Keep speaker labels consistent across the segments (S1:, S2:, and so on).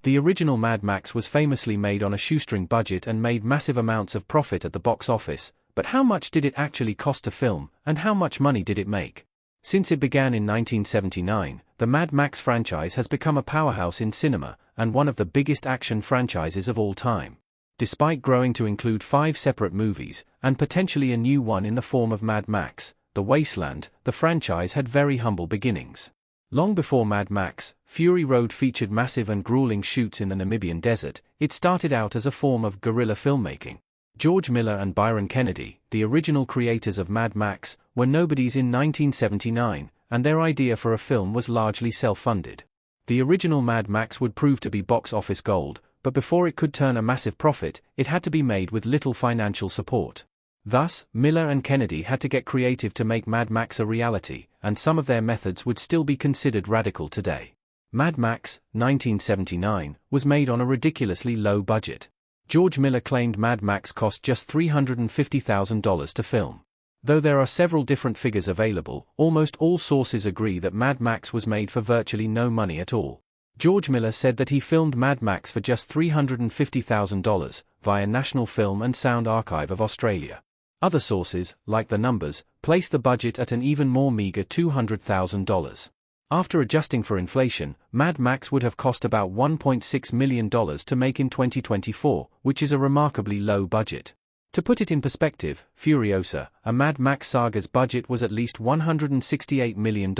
S1: The original Mad Max was famously made on a shoestring budget and made massive amounts of profit at the box office, but how much did it actually cost to film, and how much money did it make? Since it began in 1979, the Mad Max franchise has become a powerhouse in cinema, and one of the biggest action franchises of all time. Despite growing to include 5 separate movies, and potentially a new one in the form of Mad Max: The Wasteland, the franchise had very humble beginnings. Long before Mad Max: Fury Road featured massive and grueling shoots in the Namibian desert, it started out as a form of guerrilla filmmaking. George Miller and Byron Kennedy, the original creators of Mad Max, were nobodies in 1979, and their idea for a film was largely self-funded. The original Mad Max would prove to be box office gold, but before it could turn a massive profit, it had to be made with little financial support. Thus, Miller and Kennedy had to get creative to make Mad Max a reality, and some of their methods would still be considered radical today. Mad Max, 1979, was made on a ridiculously low budget. George Miller claimed Mad Max cost just $350,000 to film. Though there are several different figures available, almost all sources agree that Mad Max was made for virtually no money at all. George Miller said that he filmed Mad Max for just $350,000, via National Film and Sound Archive of Australia. Other sources, like The Numbers, place the budget at an even more meager $200,000. After adjusting for inflation, Mad Max would have cost about $1.6 million to make in 2024, which is a remarkably low budget. To put it in perspective, Furiosa, a Mad Max saga's budget was at least $168 million,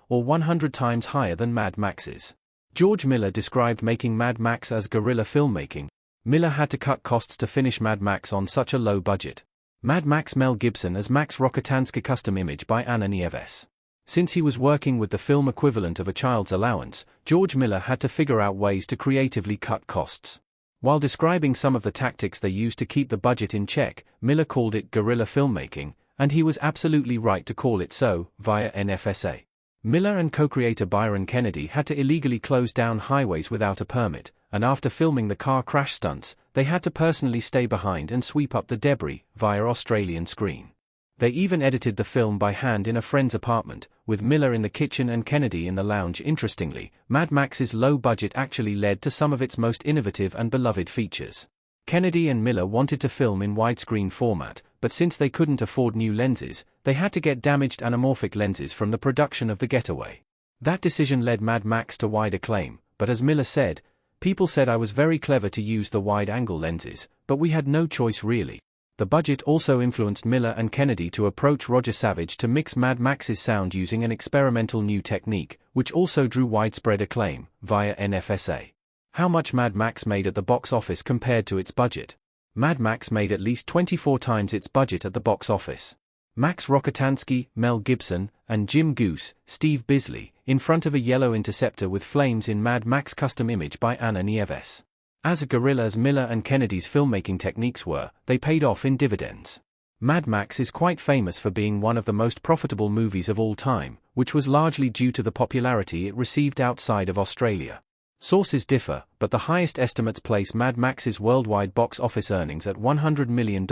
S1: or 100 times higher than Mad Max's. George Miller described making Mad Max as guerrilla filmmaking. Miller had to cut costs to finish Mad Max on such a low budget. Mad Max: Mel Gibson as Max Rokitansky, custom image by Anna Nieves. Since he was working with the film equivalent of a child's allowance, George Miller had to figure out ways to creatively cut costs. While describing some of the tactics they used to keep the budget in check, Miller called it guerrilla filmmaking, and he was absolutely right to call it so, via NFSA. Miller and co-creator Byron Kennedy had to illegally close down highways without a permit, and after filming the car crash stunts, they had to personally stay behind and sweep up the debris, via Australian Screen. They even edited the film by hand in a friend's apartment, with Miller in the kitchen and Kennedy in the lounge. Interestingly, Mad Max's low budget actually led to some of its most innovative and beloved features. Kennedy and Miller wanted to film in widescreen format, but since they couldn't afford new lenses, they had to get damaged anamorphic lenses from the production of The Getaway. That decision led Mad Max to wide acclaim, but as Miller said, "People said I was very clever to use the wide-angle lenses, but we had no choice really." The budget also influenced Miller and Kennedy to approach Roger Savage to mix Mad Max's sound using an experimental new technique, which also drew widespread acclaim, via NFSA. How much Mad Max made at the box office compared to its budget? Mad Max made at least 24 times its budget at the box office. Max Rokitansky, Mel Gibson, and Jim Goose, Steve Bisley, in front of a yellow interceptor with flames in Mad Max custom image by Anna Nieves. As a guerrilla as Miller and Kennedy's filmmaking techniques were, they paid off in dividends. Mad Max is quite famous for being one of the most profitable movies of all time, which was largely due to the popularity it received outside of Australia. Sources differ, but the highest estimates place Mad Max's worldwide box office earnings at $100 million,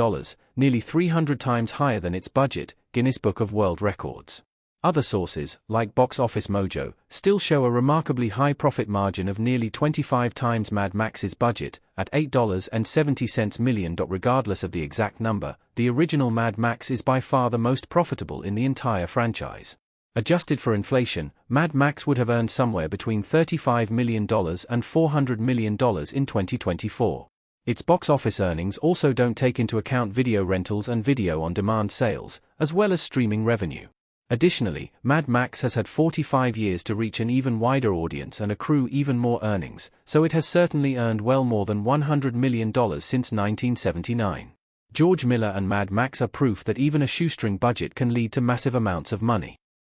S1: nearly 300 times higher than its budget, Guinness Book of World Records. Other sources, like Box Office Mojo, still show a remarkably high profit margin of nearly 25 times Mad Max's budget, at $8.70 million. Regardless of the exact number, the original Mad Max is by far the most profitable in the entire franchise. Adjusted for inflation, Mad Max would have earned somewhere between $35 million and $400 million in 2024. Its box office earnings also don't take into account video rentals and video-on-demand sales, as well as streaming revenue. Additionally, Mad Max has had 45 years to reach an even wider audience and accrue even more earnings, so it has certainly earned well more than $100 million since 1979. George Miller and Mad Max are proof that even a shoestring budget can lead to massive amounts of money.